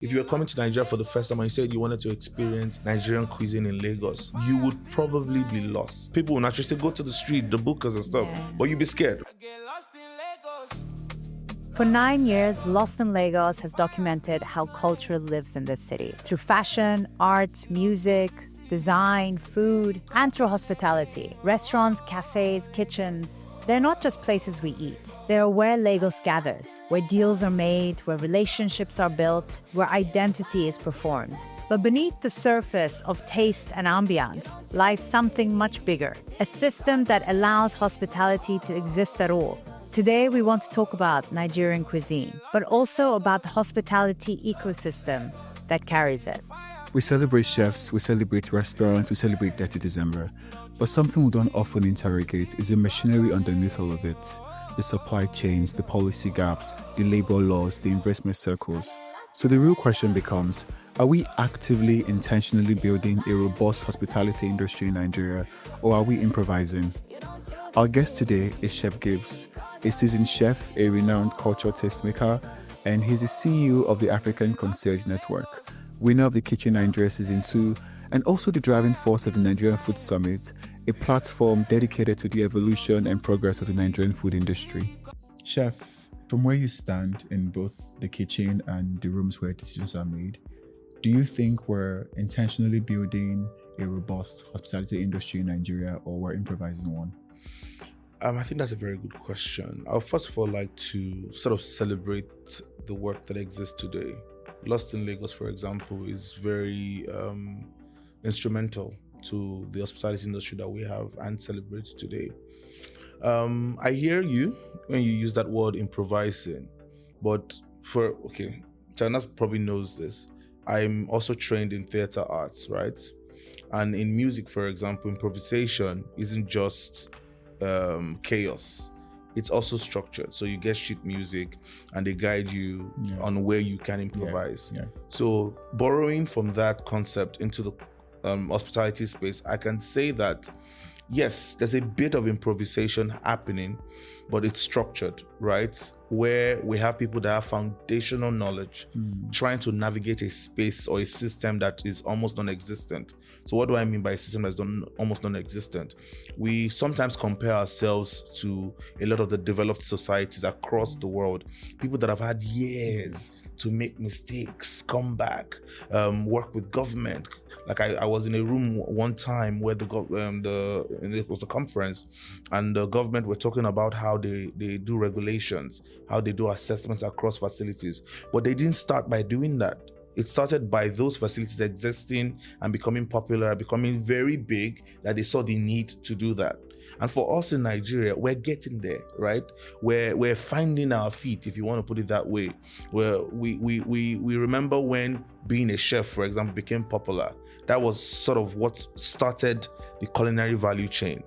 If you were coming to Nigeria for the first time and you said you wanted to experience Nigerian cuisine in Lagos, you would probably be lost. People will naturally say, go to the street, the bookers and stuff, but you'd be scared. For 9 years, Lost in Lagos has documented how culture lives in this city through fashion, art, music, design, food, and through hospitality. Restaurants, cafes, kitchens. They're not just places we eat. They're where Lagos gathers, where deals are made, where relationships are built, where identity is performed. But beneath the surface of taste and ambiance lies something much bigger, a system that allows hospitality to exist at all. Today, we want to talk about Nigerian cuisine, but also about the hospitality ecosystem that carries it. We celebrate chefs, we celebrate restaurants, we celebrate Dirty December. But something we don't often interrogate is the machinery underneath all of it. The supply chains, the policy gaps, the labor laws, the investment circles. So the real question becomes, are we actively, intentionally building a robust hospitality industry in Nigeria, or are we improvising? Our guest today is Chef Gibbs, a seasoned chef, a renowned cultural tastemaker, and he's the CEO of the African Concierge Network, winner of the Kitchen Nigeria Season 2, and also the driving force of the Nigerian Food Summit, a platform dedicated to the evolution and progress of the Nigerian food industry. Chef, from where you stand in both the kitchen and the rooms where decisions are made, do you think we're intentionally building a robust hospitality industry in Nigeria, or we're improvising one? I think that's a very good question. I would first of all like to sort of celebrate the work that exists today. Lost in Lagos, for example, is very instrumental to the hospitality industry that we have and celebrates today. I hear you when you use that word improvising, but China probably knows this. I'm also trained in theater arts, right? And in music, for example, improvisation isn't just chaos. It's also structured. So you get sheet music and they guide you on where you can improvise. So borrowing from that concept into the hospitality space, I can say that yes, there's a bit of improvisation happening, but it's structured, right? Where we have people that have foundational knowledge trying to navigate a space or a system that is almost non-existent. So what do I mean by a system that's almost non-existent? We sometimes compare ourselves to a lot of the developed societies across the world, people that have had years to make mistakes, come back, work with government. Like I was in a room one time where it was a conference, and the government were talking about how they do regulations, how they do assessments across facilities. But they didn't start by doing that. It started by those facilities existing and becoming popular, becoming very big, that they saw the need to do that. And for us in Nigeria, we're getting there, right? We're finding our feet, if you want to put it that way. Where we remember when being a chef, for example, became popular. That was sort of what started the culinary value chain.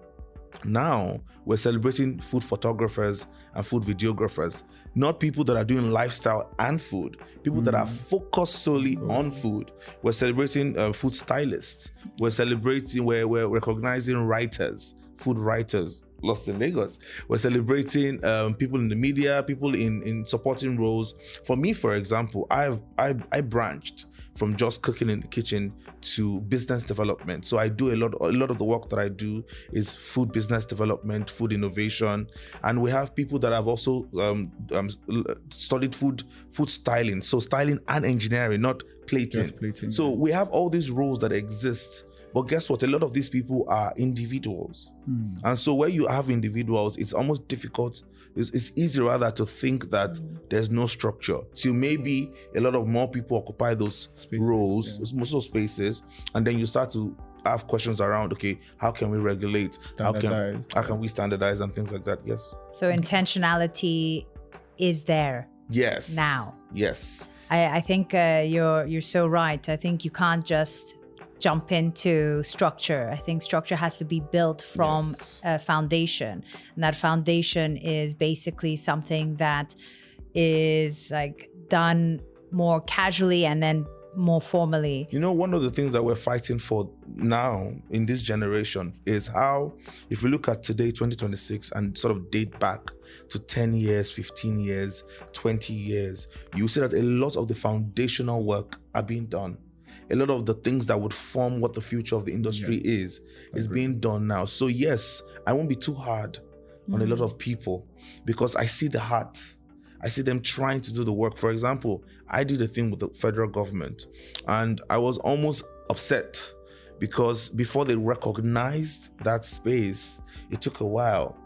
Now we're celebrating food photographers and food videographers, not people that are doing lifestyle and food, people that are focused solely on food. We're celebrating food stylists. We're recognizing writers, food writers. Lost in Lagos. We're celebrating people in the media, people in supporting roles. For me, for example, I branched from just cooking in the kitchen to business development. So I do a lot of the work that I do is food business development, food innovation, and we have people that have also studied food styling. So styling and engineering, not plating. Just plating. So we have all these roles that exist. But guess what? A lot of these people are individuals. And so where you have individuals, it's almost difficult. It's easy rather to think that there's no structure. So maybe a lot of more people occupy those roles, most of those spaces, and then you start to have questions around, okay, how can we regulate? How can we standardize and things like that? Yes. So intentionality is there. Yes. Now. Yes. I think you're so right. I think you can't just jump into structure. I think structure has to be built from a foundation. And that foundation is basically something that is like done more casually and then more formally. You know, one of the things that we're fighting for now in this generation is how, if we look at today, 2026, and sort of date back to 10 years, 15 years, 20 years, you see that a lot of the foundational work are being done. A lot of the things that would form what the future of the industry is being done now. So yes, I won't be too hard on a lot of people because I see the heart. I see them trying to do the work. For example, I did a thing with the federal government and I was almost upset because before they recognized that space, it took a while.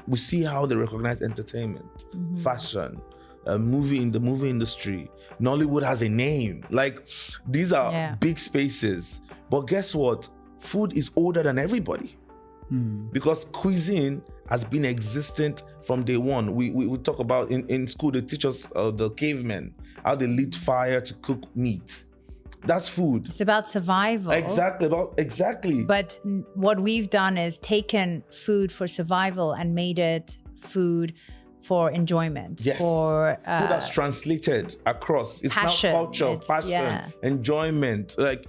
We see how they recognize entertainment, fashion, movie in the movie industry. Nollywood has a name. Like, these are big spaces. But guess what? Food is older than everybody. Because cuisine has been existent from day one. We talk about in school, they teach us the cavemen, how they lit fire to cook meat. That's food. It's about survival. Exactly. But what we've done is taken food for survival and made it food for enjoyment. Yes. For food that's translated across. It's passion. now culture, passion, enjoyment, like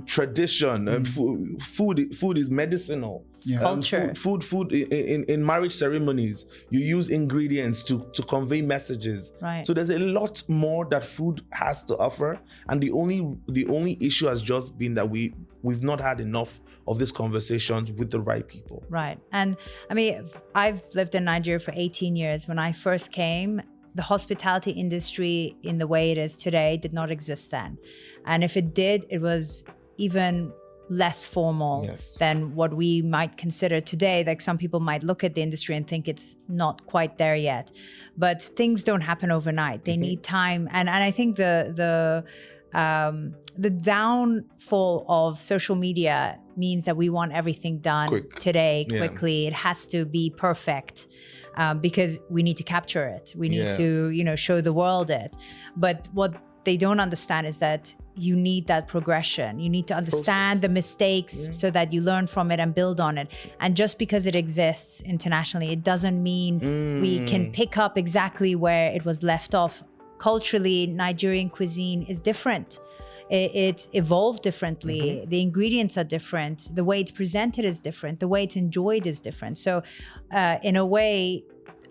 tradition. Food is medicinal. Culture. Food in marriage ceremonies, you use ingredients to convey messages. Right. So there's a lot more that food has to offer, and the only issue has just been that we've not had enough of these conversations with the right people. Right. And I mean, I've lived in Nigeria for 18 years. When I first came, the hospitality industry in the way it is today did not exist then. And if it did, it was even less formal than what we might consider today. Like, some people might look at the industry and think it's not quite there yet, but things don't happen overnight. They need time. And I think the downfall of social media means that we want everything done today, quickly. It has to be perfect because we need to capture it. We need to, show the world it. But what they don't understand is that you need that progression. You need to understand the mistakes so that you learn from it and build on it. And just because it exists internationally, it doesn't mean we can pick up exactly where it was left off. Culturally, Nigerian cuisine is different. It evolved differently. The ingredients are different. The way it's presented is different. The way it's enjoyed is different. So in a way,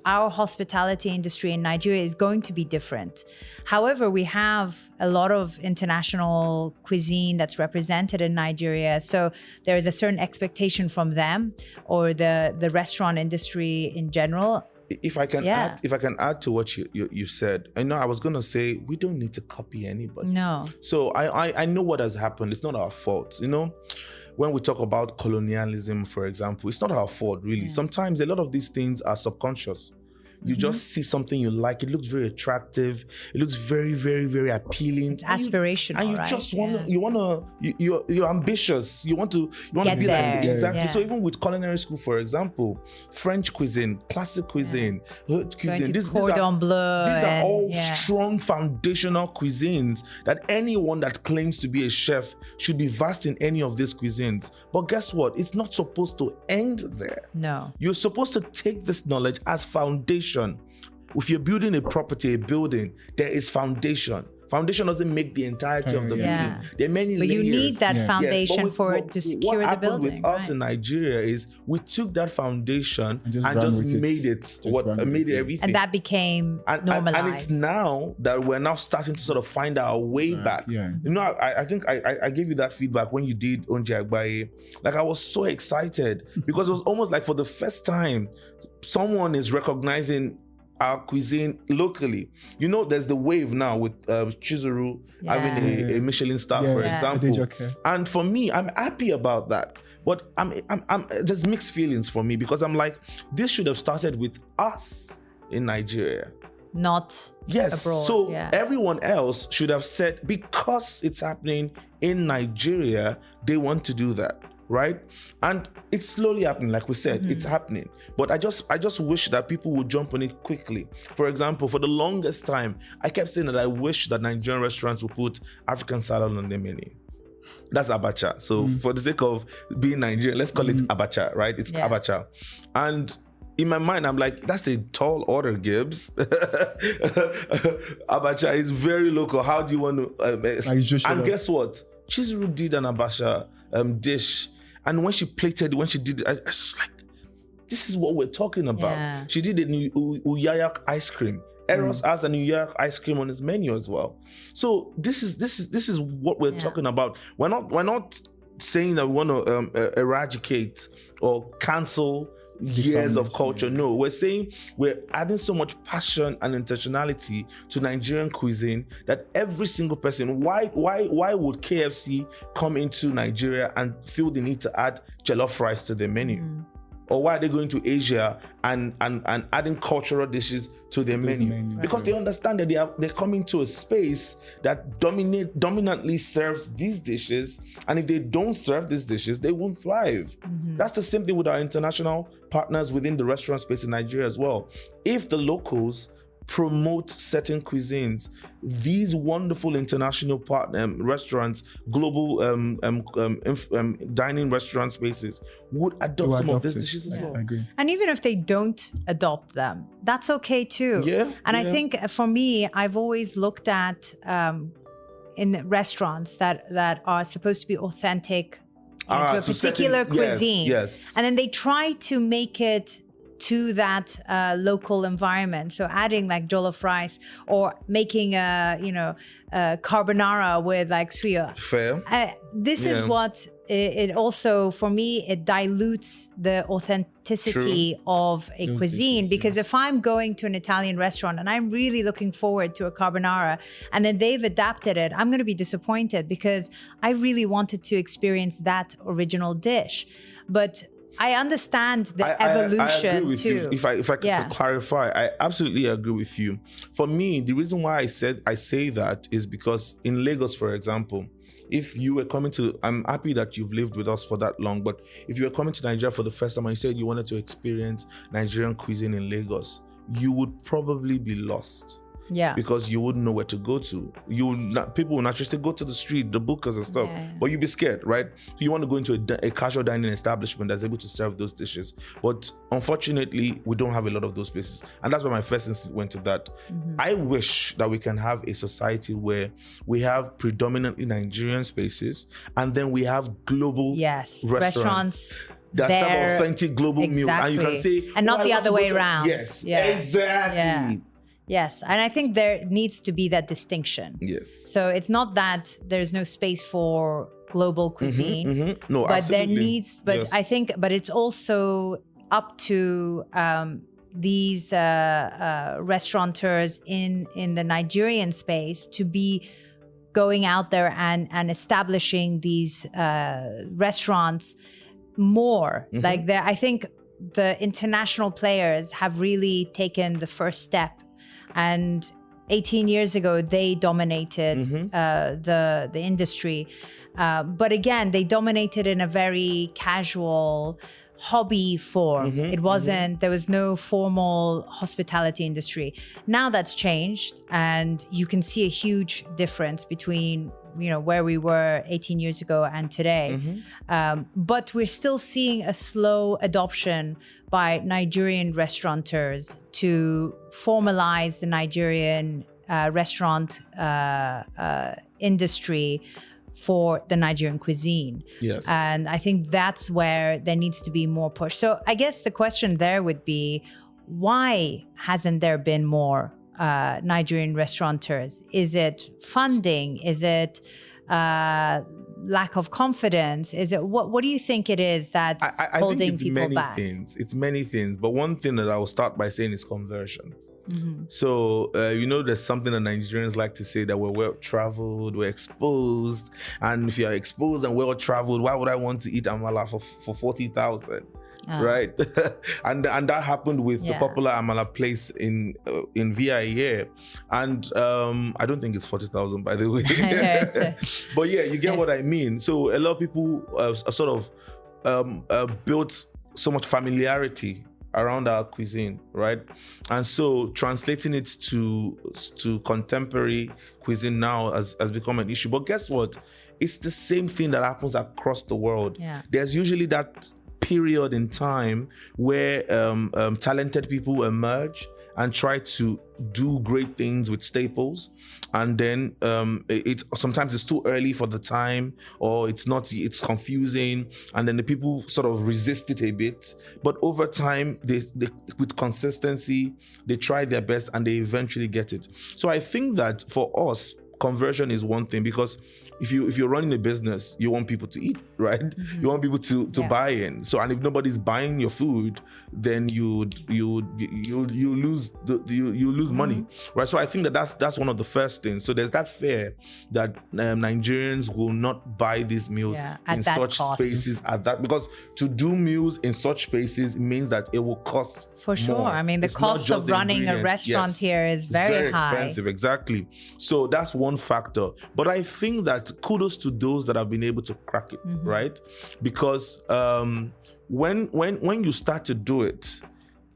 our hospitality industry in Nigeria is going to be different. However, we have a lot of international cuisine that's represented in Nigeria. So there is a certain expectation from them or the restaurant industry in general. If I can add to what you said, I know I was gonna say we don't need to copy anybody. No. So I know what has happened. It's not our fault. When we talk about colonialism, for example, it's not our fault really. Sometimes a lot of these things are subconscious. You just see something you like. It looks very attractive. It looks very, very, very appealing. It's aspirational, and you right? just you're ambitious. You want to be like exactly. Yeah. So even with culinary school, for example, French cuisine, classic cuisine, haute cuisine. These are all strong foundational cuisines that anyone that claims to be a chef should be versed in any of these cuisines. But guess what? It's not supposed to end there. No. You're supposed to take this knowledge as foundation. If you're building a property, a building, there is foundation. Foundation doesn't make the entirety of the building. There are many layers. But you need that foundation to secure the building. What happened with us in Nigeria is we took that foundation and just made everything. And that became normalized. And it's now that we're now starting to sort of find our way back. I think I gave you that feedback when you did Onje Agbaye. Like, I was so excited because it was almost like for the first time, someone is recognizing our cuisine locally. There's the wave now with Chizuru having a Michelin star, for example. And for me, I'm happy about that. But there's mixed feelings for me because I'm like, this should have started with us in Nigeria. Not abroad. So everyone else should have said, because it's happening in Nigeria, they want to do that. Right? And it's slowly happening, like we said, it's happening. But I just wish that people would jump on it quickly. For example, for the longest time, I kept saying that I wish that Nigerian restaurants would put African salad on their menu. That's abacha. So for the sake of being Nigerian, let's call it abacha, right? It's abacha. And in my mind, I'm like, that's a tall order, Gibbs. Abacha is very local. How do you want to? And guess what? Chizuru did an abacha dish, and when she plated, when she did, I was just like, this is what we're talking about. Yeah. She did an uyayak ice cream. Eros has an uyayak ice cream on his menu as well. So this is what we're talking about. We're not saying that we want to eradicate or cancel years of culture. No, we're saying we're adding so much passion and intentionality to Nigerian cuisine that every single person, why would KFC come into Nigeria and feel the need to add jollof rice to their menu? Or why are they going to Asia and adding cultural dishes to their menu? Because they understand that they're coming to a space that dominantly serves these dishes, and if they don't serve these dishes, they won't thrive. That's the same thing with our international partners within the restaurant space in Nigeria as well. If the locals promote certain cuisines, these wonderful international restaurants, global dining restaurant spaces would adopt some of these dishes as well. I agree. And even if they don't adopt them, that's okay too. Yeah. And I think for me, I've always looked at in restaurants that are supposed to be authentic to a particular cuisine. Yes. And then they try to make it to that local environment. So adding like jollof rice or making a carbonara with like suya. Fair. This is what it also, for me, it dilutes the authenticity of a cuisine. Because if I'm going to an Italian restaurant and I'm really looking forward to a carbonara and then they've adapted it, I'm going to be disappointed because I really wanted to experience that original dish. But I understand the evolution I agree with too. you. If I could clarify, I absolutely agree with you. For me, the reason why I say that is because in Lagos, for example, if you were coming to, I'm happy that you've lived with us for that long, but if you were coming to Nigeria for the first time and you said you wanted to experience Nigerian cuisine in Lagos, you would probably be lost. Yeah. Because you wouldn't know where to go to. People will naturally say, go to the street, the bookers and stuff. Yeah. But you'd be scared, right? So you want to go into a casual dining establishment that's able to serve those dishes. But unfortunately, we don't have a lot of those places. And that's why my first instinct went to that. I wish that we can have a society where we have predominantly Nigerian spaces and then we have global restaurants that serve authentic global meals. And you can say, and not the other way around. Yes, exactly. Yeah. Yes, and I think there needs to be that distinction. Yes. So it's not that there's no space for global cuisine, No, but absolutely. there needs. But Yes. I think, but it's also up to these restaurateurs in the Nigerian space to be going out there and establishing these restaurants more. Like I think the international players have really taken the first step. And 18 years ago, they dominated the industry. But again, they dominated in a very casual hobby form. It wasn't, there was no formal hospitality industry. Now that's changed, and you can see a huge difference between where we were 18 years ago and today. But we're still seeing a slow adoption by Nigerian restaurateurs to formalize the Nigerian restaurant industry for the Nigerian cuisine. Yes. And I think that's where there needs to be more push. So I guess the question there would be, why hasn't there been more Nigerian restaurateurs? Is it funding? Is it lack of confidence? Is it what do you think it is that's holding people back? It's many things. But one thing that I will start by saying is conversion. So, there's something that Nigerians like to say, that we're well-traveled, we're exposed. And if you're exposed and well-traveled, why would I want to eat amala for 40,000? Right? and that happened with the popular amala place in VIA here. And I don't think it's 40,000, by the way. But yeah, you get what I mean. So a lot of people sort of built so much familiarity around our cuisine, right? And so translating it to contemporary cuisine now has become an issue. But guess what? It's the same thing that happens across the world. Yeah. There's usually that period in time where talented people emerge and try to do great things with staples, and then it sometimes it's too early for the time, or it's confusing, and then the people sort of resist it a bit, but over time they with consistency they try their best and they eventually get it. So I think that for us, conversion is one thing, because if you're running a business, you want people to eat, right? You want people to buy in. So, and if nobody's buying your food, then you lose money, right? So I think that's one of the first things. So there's that fear that Nigerians will not buy these meals in such spaces at that, because to do meals in such spaces means that it will cost for sure more. I mean, the It's cost not just of the running a ingredients. restaurant Yes. here is It's very high. expensive, exactly. So that's one factor. But I think that kudos to those that have been able to crack it, right? Because when you start to do it,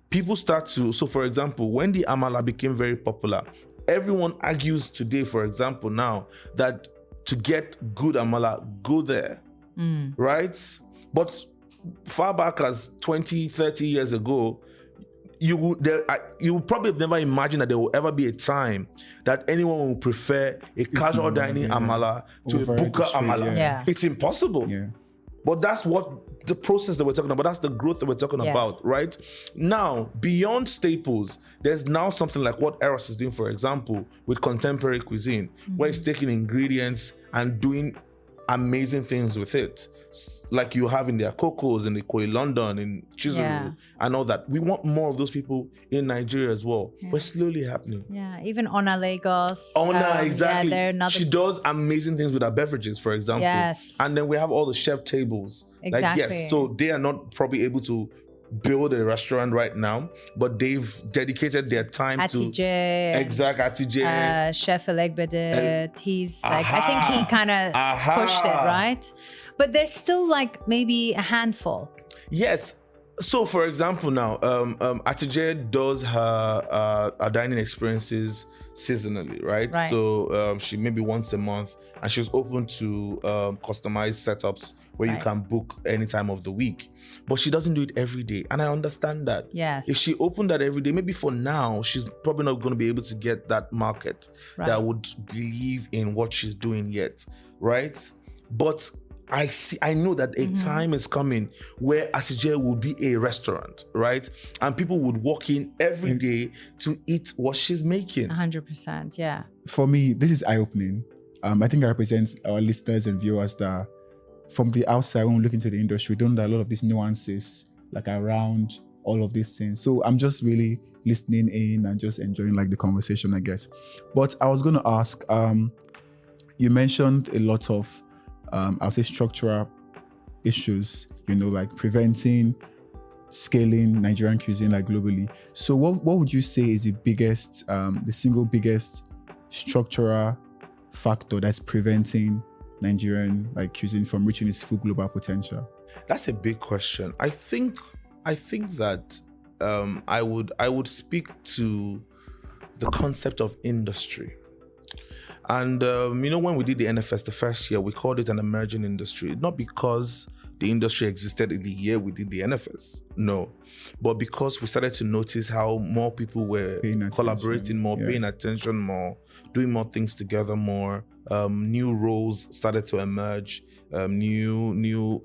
people start to, so for example, when the amala became very popular, everyone argues today, for example, now that to get good amala, go there, right? But far back as 20, 30 years ago, you would probably never imagine that there will ever be a time that anyone will prefer a casual dining amala to Over a buka street, amala. Yeah. It's impossible. Yeah. But that's what the process that we're talking about. That's the growth that we're talking Yes. about, right? Now, beyond staples, there's now something like what Eros is doing, for example, with contemporary cuisine, where it's taking ingredients and doing amazing things with it. Like you have in their Cocos, in the Koi London, in Chizuru, and all that. We want more of those people in Nigeria as well. We're slowly happening. Yeah, even Ona Lagos. Exactly. Yeah, they're another. She does amazing things with her beverages, for example. Yes. And then we have all the chef tables. Like, Exactly. yes, so they are not probably able to build a restaurant right now, but they've dedicated their time Atije, to Atije. Chef Elegbede. He's like, I think he kind of pushed it, right? But there's still like maybe a handful. Yes. So, for example, now Atije does her dining experiences seasonally, right? Right. So she maybe once a month, and she's open to customized setups where you can book any time of the week. But she doesn't do it every day, and I understand that. Yes. If she opened that every day, maybe for now she's probably not going to be able to get that market that would believe in what she's doing yet, right? But I know that a time is coming where Atije will be a restaurant, right? And people would walk in every day to eat what she's making. 100%, yeah. For me, this is eye-opening. I think it represents our listeners and viewers that from the outside, when we look into the industry, we don't know a lot of these nuances like around all of these things. So I'm just really listening in and just enjoying like the conversation, I guess. But I was going to ask, you mentioned a lot of I'll say structural issues, like preventing scaling Nigerian cuisine like globally. So what would you say is the single biggest structural factor that's preventing Nigerian like cuisine from reaching its full global potential? That's a big question. I think that I would speak to the concept of industry. And, when we did the NFS the first year, we called it an emerging industry, not because the industry existed in the year we did the NFS, no, but because we started to notice how more people were collaborating more, paying attention more, doing more things together more, new roles started to emerge, new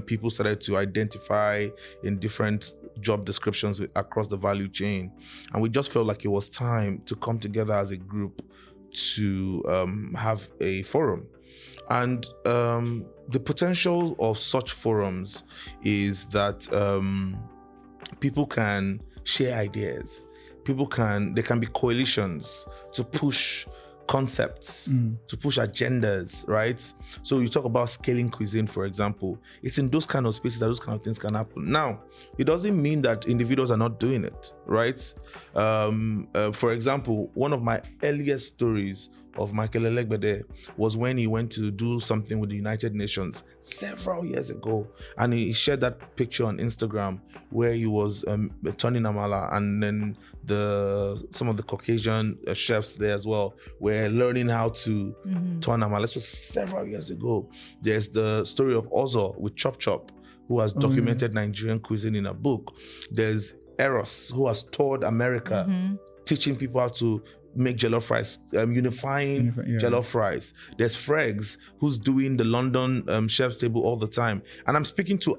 people started to identify in different job descriptions across the value chain. And we just felt like it was time to come together as a group to have a forum. And the potential of such forums is that people can share ideas. They can be coalitions to push concepts, to push agendas, right? So you talk about scaling cuisine, for example. It's in those kind of spaces that those kind of things can happen. Now, it doesn't mean that individuals are not doing it, right? For example, one of my earliest stories of Michael Elegbede was when he went to do something with the United Nations several years ago, and he shared that picture on Instagram where he was turning amala, and then some of the Caucasian chefs there as well were learning how to turn amala. This was several years ago. There's the story of Ozo with Chop Chop, who has documented Nigerian cuisine in a book. There's Eros, who has toured America, teaching people how to make jollof rice, unifying jollof rice. There's Fregs, who's doing the London chef's table all the time. And I'm speaking to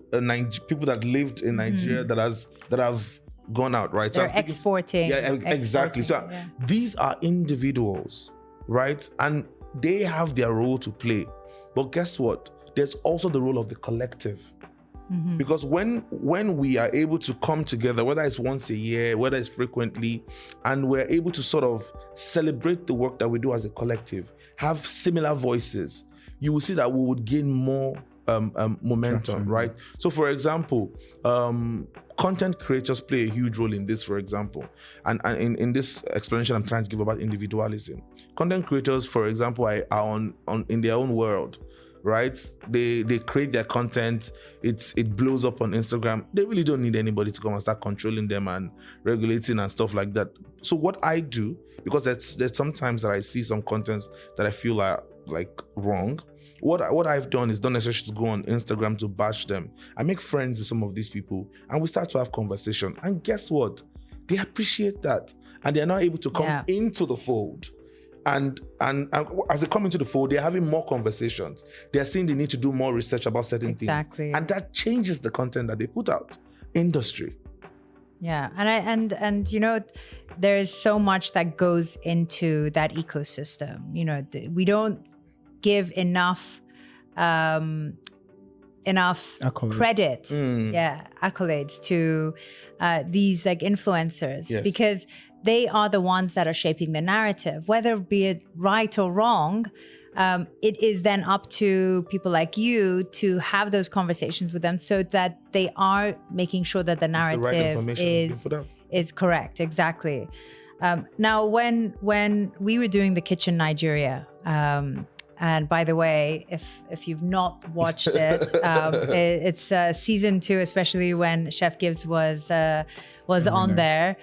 people that lived in Nigeria that have gone out, right? They're exporting. Yeah, exactly. So these are individuals, right? And they have their role to play. But guess what? There's also the role of the collective. Because when we are able to come together, whether it's once a year, whether it's frequently, and we're able to sort of celebrate the work that we do as a collective, have similar voices, you will see that we would gain more momentum, right? So for example, content creators play a huge role in this, for example. And in this explanation I'm trying to give about individualism. Content creators, for example, are on in their own world, right? They create their content, it blows up on Instagram. They really don't need anybody to come and start controlling them and regulating and stuff like that. So what I do, because there's sometimes that I see some contents that I feel are like wrong. What I've done is don't necessarily go on Instagram to bash them. I make friends with some of these people and we start to have conversation. And guess what? They appreciate that. And they're now able to come into the fold. And as they come into the fold, they're having more conversations. They're seeing the need to do more research about certain things. And that changes the content that they put out. Industry. Yeah. And you know, there's so much that goes into that ecosystem. You know, we don't give enough accolades. Credit, accolades to these like influencers, because they are the ones that are shaping the narrative, whether be it right or wrong. It is then up to people like you to have those conversations with them so that they are making sure that the narrative is correct. Exactly. Now, when we were doing the Kitchen Nigeria, and by the way, if you've not watched it, it's season 2, especially when Chef Gibbs was on there.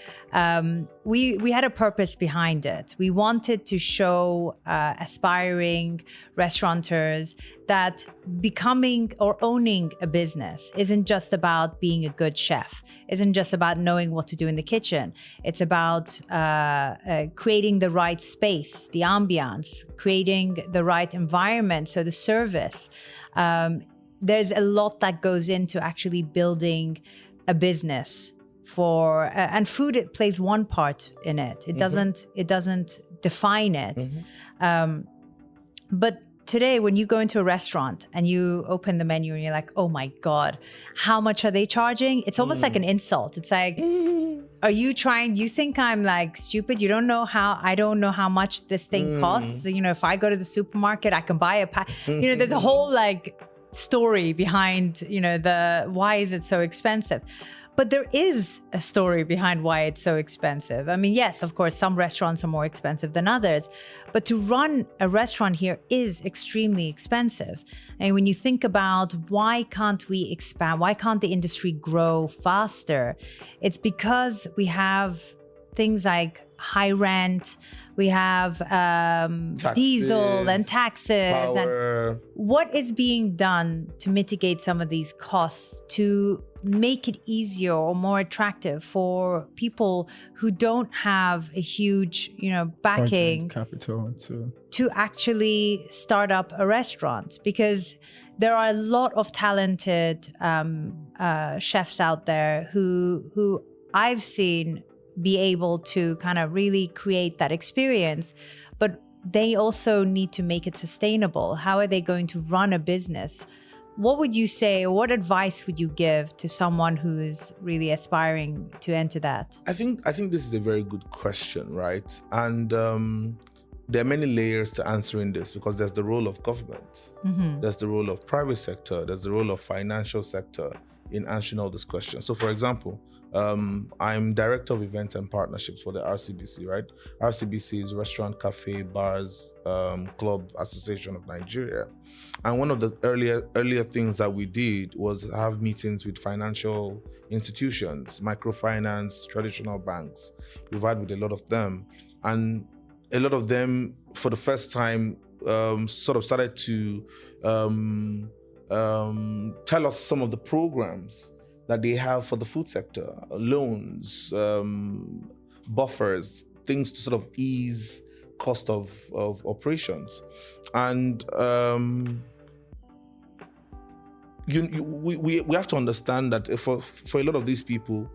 We had a purpose behind it. We wanted to show aspiring restaurateurs that becoming or owning a business isn't just about being a good chef, isn't just about knowing what to do in the kitchen. It's about creating the right space, the ambiance, creating the right environment, so the service. There's a lot that goes into actually building a business. And food, it plays one part in it. It doesn't define it. But today, when you go into a restaurant and you open the menu and you're like, oh my God, how much are they charging? It's almost like an insult. It's like, are you think I'm like stupid? I don't know how much this thing costs. You know, if I go to the supermarket, I can buy a pack. You know, there's a whole like story behind, you know, why is it so expensive? But there is a story behind why it's so expensive. I mean, yes, of course, some restaurants are more expensive than others, but to run a restaurant here is extremely expensive. And when you think about why can't we expand, why can't the industry grow faster? It's because we have things like high rent, we have diesel and taxes. Power. And what is being done to mitigate some of these costs to make it easier or more attractive for people who don't have a huge, you know, backing capital to actually start up a restaurant? Because there are a lot of talented chefs out there who I've seen be able to kind of really create that experience, but they also need to make it sustainable. How are they going to run a business? What would you say, or what advice would you give to someone who is really aspiring to enter that? I think this is a very good question, right? And there are many layers to answering this, because there's the role of government, there's the role of private sector, there's the role of financial sector in answering all these questions. So for example, I'm director of events and partnerships for the RCBC, right? RCBC is Restaurant, Cafe, Bars, Club Association of Nigeria. And one of the earlier things that we did was have meetings with financial institutions, microfinance, traditional banks. We've had with a lot of them. And a lot of them, for the first time, sort of started to tell us some of the programs that they have for the food sector, loans, buffers, things to sort of ease cost of operations. And we have to understand that for a lot of these people,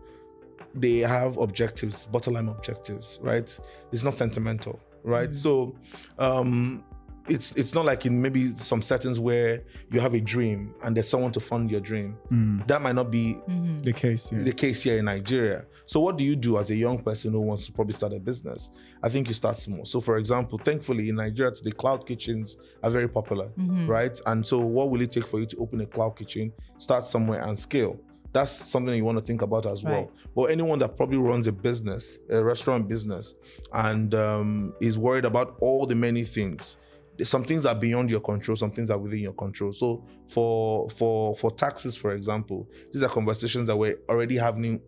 they have objectives, bottom line objectives, right? It's not sentimental, right? So it's not like in maybe some settings where you have a dream and there's someone to fund your dream. That might not be the case here in Nigeria. So what do you do as a young person who wants to probably start a business? I think you start small. So for example, thankfully in Nigeria today, cloud kitchens are very popular, right? And so what will it take for you to open a cloud kitchen? Start somewhere and scale. That's something you want to think about as well. But anyone that probably runs a business, a restaurant business, and is worried about all the many things, some things are beyond your control, some things are within your control. So for taxes, for example, these are conversations that we're already having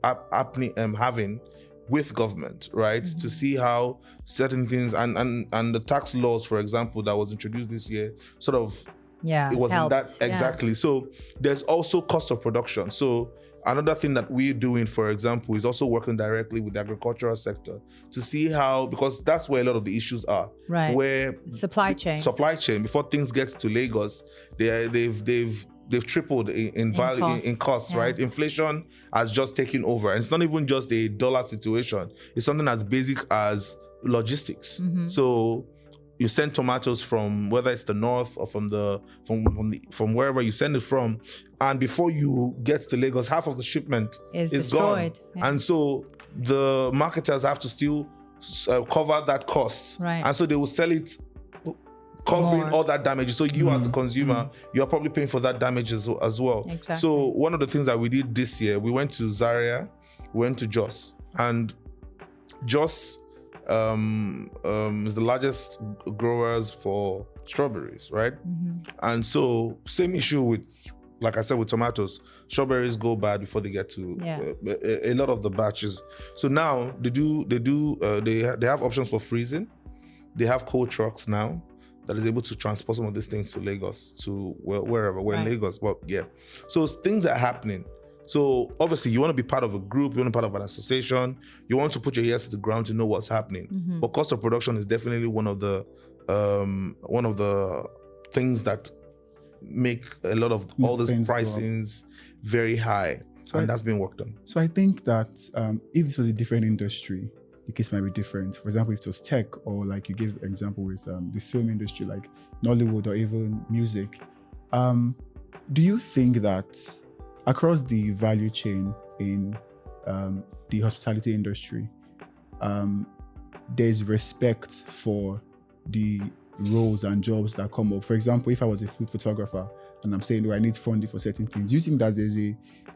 with government, right? To see how certain things and the tax laws, for example, that was introduced this year, sort of it wasn't that exactly. So there's also cost of production. So another thing that we're doing, for example, is also working directly with the agricultural sector to see how, because that's where a lot of the issues are. Right. Where supply chain. Before things get to Lagos, they've tripled in value, in costs, right? Inflation has just taken over. And it's not even just a dollar situation. It's something as basic as logistics. So you send tomatoes from whether it's the north or from wherever you send it from, and before you get to Lagos, half of the shipment is destroyed. Gone. And so the marketers have to still cover that cost, right? And so they will sell it covering all that damage. So you as the consumer, you're probably paying for that damage as well. Exactly. So one of the things that we did this year, we went to Zaria, we went to Jos, and Jos is the largest growers for strawberries, right? And so same issue with, like I said, with tomatoes, strawberries go bad before they get to a lot of the batches. So now they have options for freezing. They have cold trucks now that is able to transport some of these things to Lagos, to wherever we're in Lagos. But so things are happening. So obviously you want to be part of a group, you want to be part of an association, you want to put your ears to the ground to know what's happening. But cost of production is definitely one of the things that make a lot of all these pricings very high. So and that's been worked on. So I think that if this was a different industry, the case might be different. For example, if it was tech, or like you gave an example with the film industry, like Nollywood or even music. Do you think that across the value chain in the hospitality industry, there's respect for the roles and jobs that come up? For example, if I was a food photographer and I'm saying, I need funding for certain things, do you think that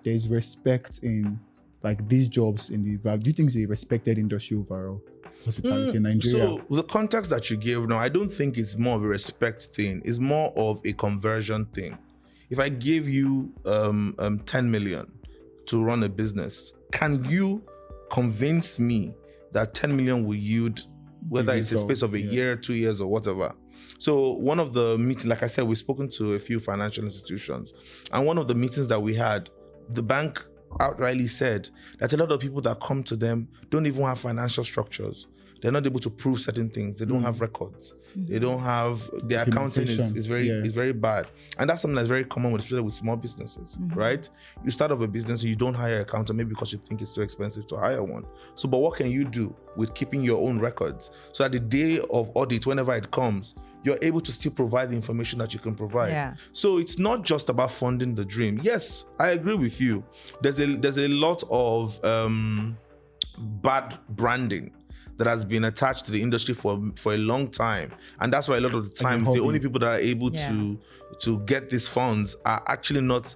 there's respect in like these jobs in the value? Do you think it's a respected industry overall, hospitality in Nigeria? So the context that you gave now, I don't think it's more of a respect thing. It's more of a conversion thing. If I give you 10 million to run a business, can you convince me that 10 million will yield, whether it's a space of a year, 2 years, or whatever? So one of the meetings, like I said, we've spoken to a few financial institutions, and one of the meetings that we had, the bank outrightly said that a lot of people that come to them don't even have financial structures. They're not able to prove certain things. They don't have records. They don't have, their accounting is very bad. And that's something that's very common, especially with small businesses, right? You start off a business and you don't hire an accountant, maybe because you think it's too expensive to hire one. So, but what can you do with keeping your own records so that the day of audit, whenever it comes, you're able to still provide the information that you can provide. Yeah. So it's not just about funding the dream. Yes, I agree with you. There's a lot of bad branding that has been attached to the industry for a long time. And that's why a lot of the time, the only people that are able to get these funds are actually not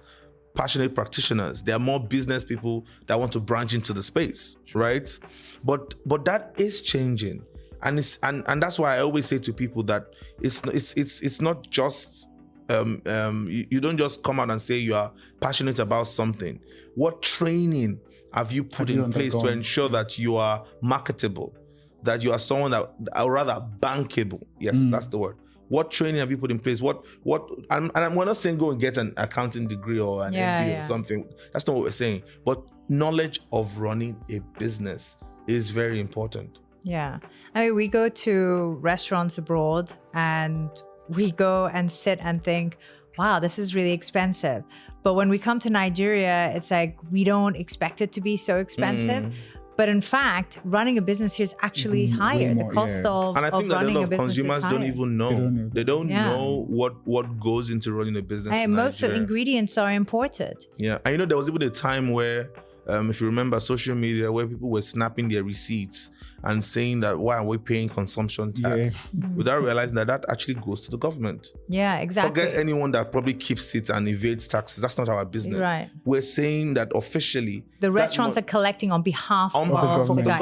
passionate practitioners. They are more business people that want to branch into the space, right? But that is changing. And that's why I always say to people that it's not just you don't just come out and say you are passionate about something. What training have you put in place to ensure that you are marketable, that you are someone that, or rather bankable? Yes, that's the word. What training have you put in place? We're not saying go and get an accounting degree or an MBA or something. That's not what we're saying. But knowledge of running a business is very important. Yeah. I mean, we go to restaurants abroad and we go and sit and think, wow, this is really expensive. But when we come to Nigeria, it's like we don't expect it to be so expensive. But in fact, running a business here is actually higher. The cost of and I think that a running lot a of business consumers is don't higher. even know. They don't know what goes into running a business. And in most of the Nigeria. ingredients are imported. Yeah, and there was even a time where, if you remember social media, where people were snapping their receipts and saying that why are we paying consumption tax without realizing that actually goes to the government. Yeah, exactly. Forget anyone that probably keeps it and evades taxes. That's not our business. Right. We're saying that officially the restaurants are collecting on behalf of the government. guy.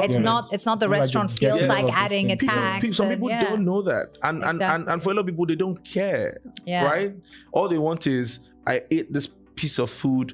It's not the restaurant feels like adding a tax. Some people don't know that, and for a lot of people they don't care. Right? All they want is, I ate this piece of food.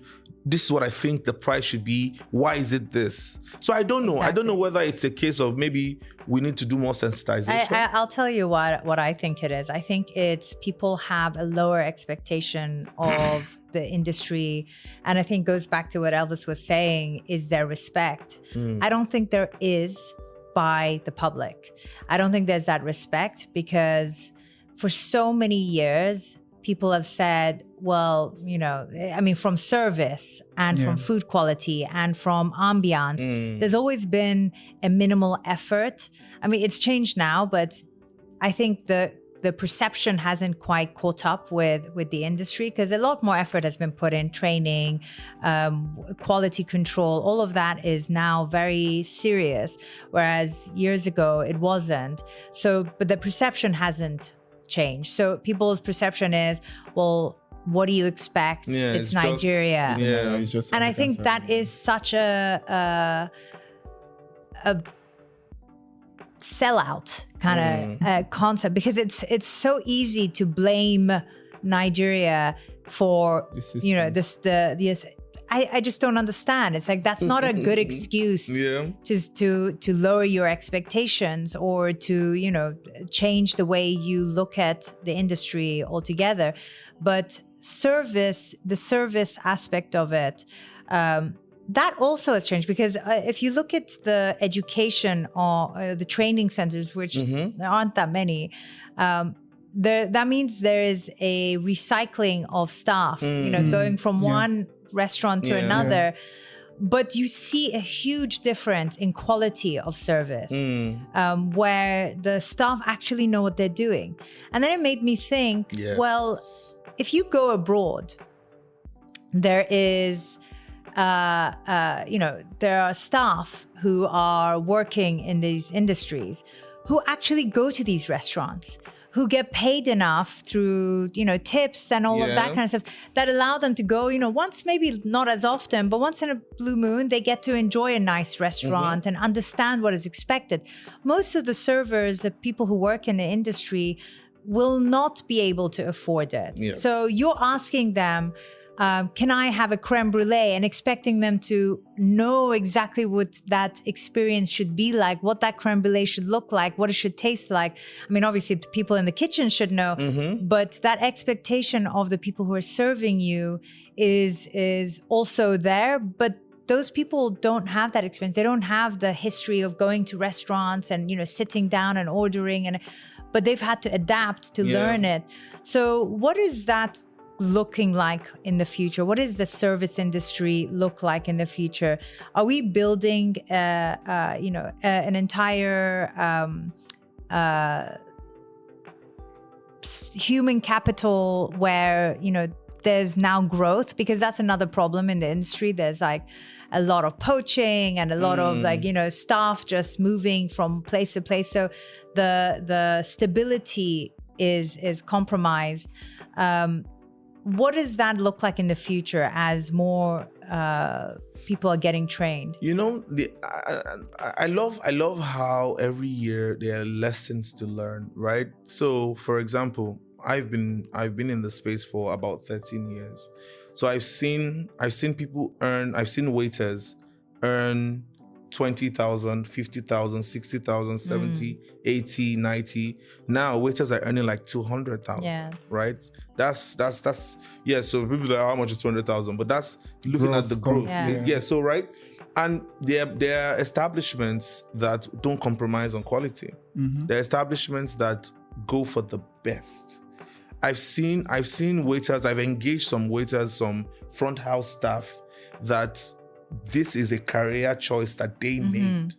This is what I think the price should be. Why is it this? So I don't know. Exactly. I don't know whether it's a case of maybe we need to do more sensitization. I'll tell you what I think it is. I think it's people have a lower expectation of the industry. And I think goes back to what Elvis was saying, is their respect. I don't think there is by the public. I don't think there's that respect because for so many years, people have said, well, from service and from food quality and from ambiance, there's always been a minimal effort. I mean, it's changed now, but I think the perception hasn't quite caught up with the industry because a lot more effort has been put in training, quality control. All of that is now very serious, whereas years ago it wasn't. So, but the perception hasn't change. So people's perception is, well, what do you expect? It's Nigeria. It's just and I think that is such a sellout kind of concept because it's so easy to blame Nigeria for this. I just don't understand. It's like that's not a good excuse to lower your expectations or to change the way you look at the industry altogether. But the service aspect of it, that also has changed because if you look at the education or the training centers, which there aren't that many. That means there is a recycling of staff, going from one restaurant to another, but you see a huge difference in quality of service where the staff actually know what they're doing. And then it made me think, well, if you go abroad, there is there are staff who are working in these industries who actually go to these restaurants, who get paid enough through, tips and all of that kind of stuff that allow them to go, once, maybe not as often, but once in a blue moon, they get to enjoy a nice restaurant and understand what is expected. Most of the servers, the people who work in the industry, will not be able to afford it. So you're asking them, can I have a creme brulee, and expecting them to know exactly what that experience should be like, what that creme brulee should look like, what it should taste like. I mean, obviously the people in the kitchen should know, but that expectation of the people who are serving you is also there. But those people don't have that experience. They don't have the history of going to restaurants and, sitting down and ordering, but they've had to adapt to learn it. So what is that looking like in the future? What does the service industry look like in the future? Are we building, an entire human capital where, there's now growth? Because that's another problem in the industry. There's like a lot of poaching and a lot of staff just moving from place to place. So the stability is compromised. What does that look like in the future as more people are getting trained? I love how every year there are lessons to learn, right? So, for example, I've been in the space for about 13 years. So I've seen waiters earn 20,000, 50,000, 60,000, 70, 80, 90. Now waiters are earning like 200,000. Yeah. Right? That's yeah. So people are like, how much is 200,000? But that's looking at the growth. Yeah. So right. And there are establishments that don't compromise on quality. There are establishments that go for the best. I've seen waiters, I've engaged some waiters, some front house staff that this is a career choice that they made.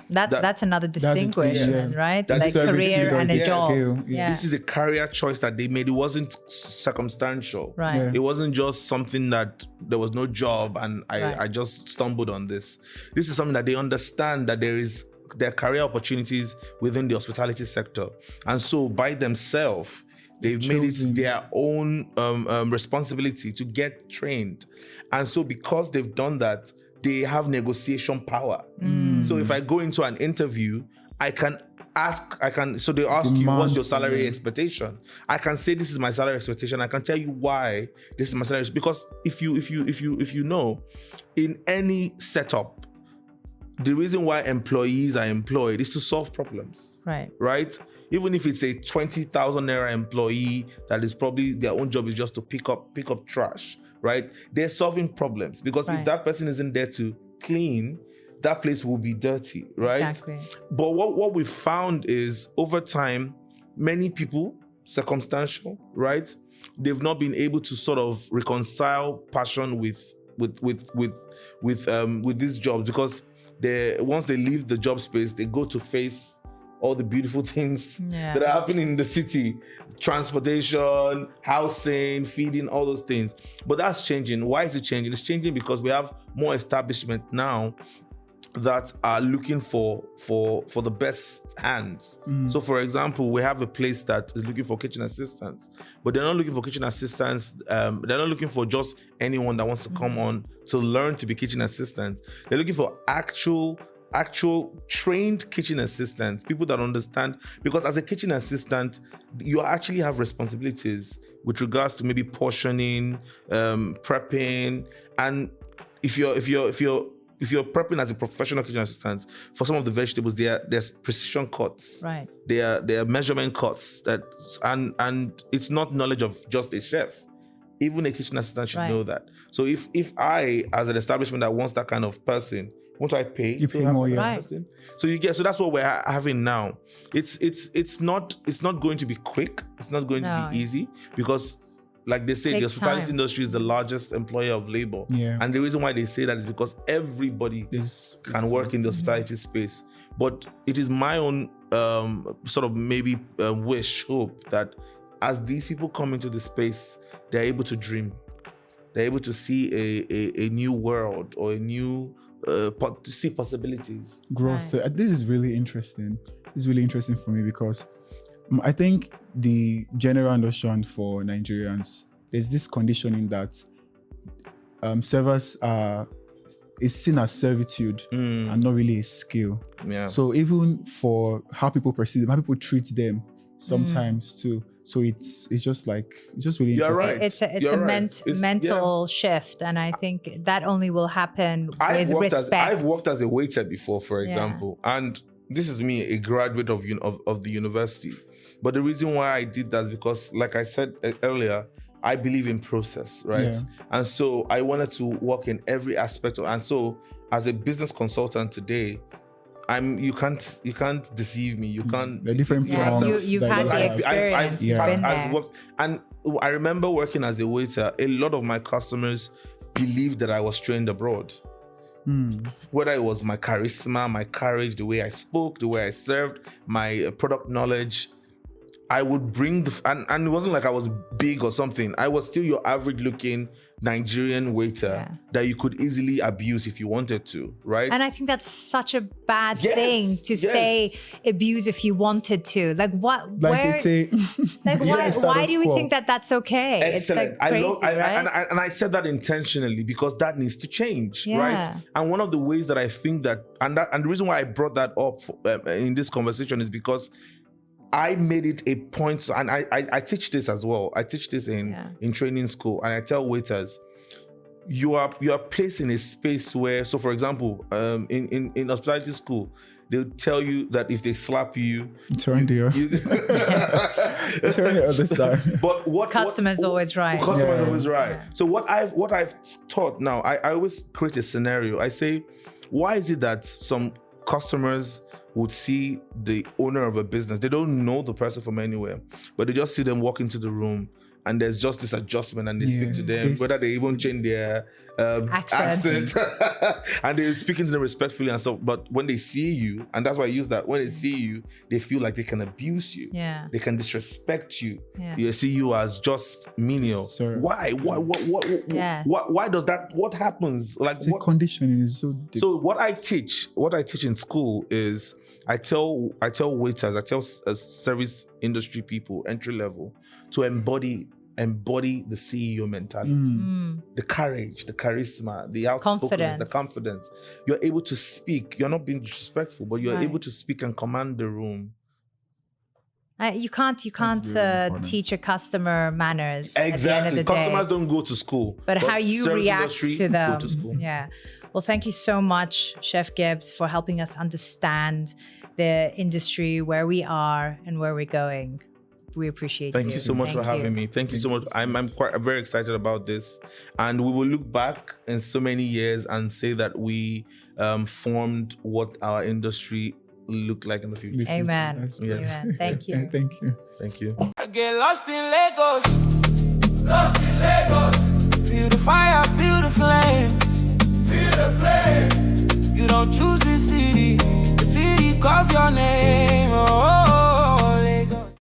That's another distinguishment, right? That's like career and a job. This is a career choice that they made. It wasn't circumstantial. Right. Yeah. It wasn't just something that there was no job and I just stumbled on this. This is something that they understand that there are career opportunities within the hospitality sector. And so by themselves, they've made it their own responsibility to get trained. And so because they've done that, they have negotiation power. So if I go into an interview, so they ask you, what's your salary expectation? I can say, this is my salary expectation. I can tell you why this is my salary. Because if you know, in any setup, the reason why employees are employed is to solve problems. Right? Even if it's a 20,000 naira employee that is probably their own job is just to pick up trash, right? They're solving problems because if that person isn't there to clean, that place will be dirty, right? Exactly. But what we found is over time, many people, circumstantial, right? They've not been able to sort of reconcile passion with these jobs because once they leave the job space, they go to face all the beautiful things that are happening in the city, transportation, housing, feeding, all those things. But that's changing. Why is it changing? It's changing because we have more establishments now that are looking for the best hands. So for example, we have a place that is looking for kitchen assistants, but they're not looking for kitchen assistants. They're not looking for just anyone that wants to come on to learn to be kitchen assistants. They're looking for actual trained kitchen assistants, people that understand, because as a kitchen assistant, you actually have responsibilities with regards to maybe portioning, prepping, and if you're prepping as a professional kitchen assistant, for some of the vegetables, there's precision cuts. Right. There are measurement cuts and it's not knowledge of just a chef. Even a kitchen assistant should know that. So if I, as an establishment that wants that kind of person, won't I pay? You pay more, person? So so that's what we're having now. It's not going to be quick. It's not going to be easy because, like they say, the hospitality industry is the largest employer of labor. Yeah. And the reason why they say that is because everybody can work in the hospitality space. But it is my own sort of maybe hope that as these people come into the space, they're able to dream. They're able to see a new world or a new to see possibilities. Growth. Right. This is really interesting. It's really interesting for me because I think the general understanding for Nigerians, there's this conditioning that servers is seen as servitude and not really a skill. Yeah. So even for how people perceive them, how people treat them sometimes too. So it's just really interesting. You're right. It's a mental shift, and I think that only will happen with respect. I've worked as a waiter before, for example, and this is me, a graduate of the university. But the reason why I did that is because, like I said earlier, I believe in process, right? Yeah. And so I wanted to work in every aspect and so as a business consultant today, you can't deceive me. You can't. The different products. You've had the experience. I've worked, and I remember working as a waiter. A lot of my customers believed that I was trained abroad. Whether it was my charisma, my courage, the way I spoke, the way I served, my product knowledge, I would bring and it wasn't like I was big or something. I was still your average looking Nigerian waiter that you could easily abuse if you wanted to, right? And I think that's such a bad thing to say abuse if you wanted to. Like what? Why do we think that that's okay? Excellent. It's like crazy, right? And I said that intentionally because that needs to change, right? And one of the ways that I think that and the reason why I brought that up in this conversation is because I made it a point, and I teach this as well. I teach this in training school, and I tell waiters, you are placed in a space where, so for example, in hospitality school, they'll tell you that if they slap you, turn the other side. But Customer's always right. Customer's always right. So what I've taught now, I always create a scenario. I say, why is it that some customers would see the owner of a business, they don't know the person from anywhere, but they just see them walk into the room, and there's just this adjustment, and they speak to them, whether they even change their accent and they're speaking to them respectfully and stuff. But when they see you, and that's why I use that, when they see you, they feel like they can abuse you. Yeah. They can disrespect you. Yeah. They see you as just menial. Sir. Why? Why does that? What happens? Like The what? conditioning is so different. So what I teach in school is I tell waiters, I tell service industry people, entry level, to embody the CEO mentality, the courage, the charisma, the outspokenness, the confidence. You're able to speak. You're not being disrespectful, but you're able to speak and command the room. You can't teach a customer manners. Exactly. At the end of the Customers day. don't go to school, But how you service react industry to them. go to school. Yeah. Well, thank you so much, Chef Gibbs, for helping us understand the industry, where we are and where we're going. We appreciate Thank you so much for having me. Thank you so much. I'm very excited about this, and we will look back in so many years and say that we formed what our industry look like in the future. Amen. Yes. Amen. Thank you. Thank you. Thank you. I get lost in Lagos. Lost in Lagos. Feel the fire, feel the flame. Feel the flame. You don't choose this city. The city calls your name.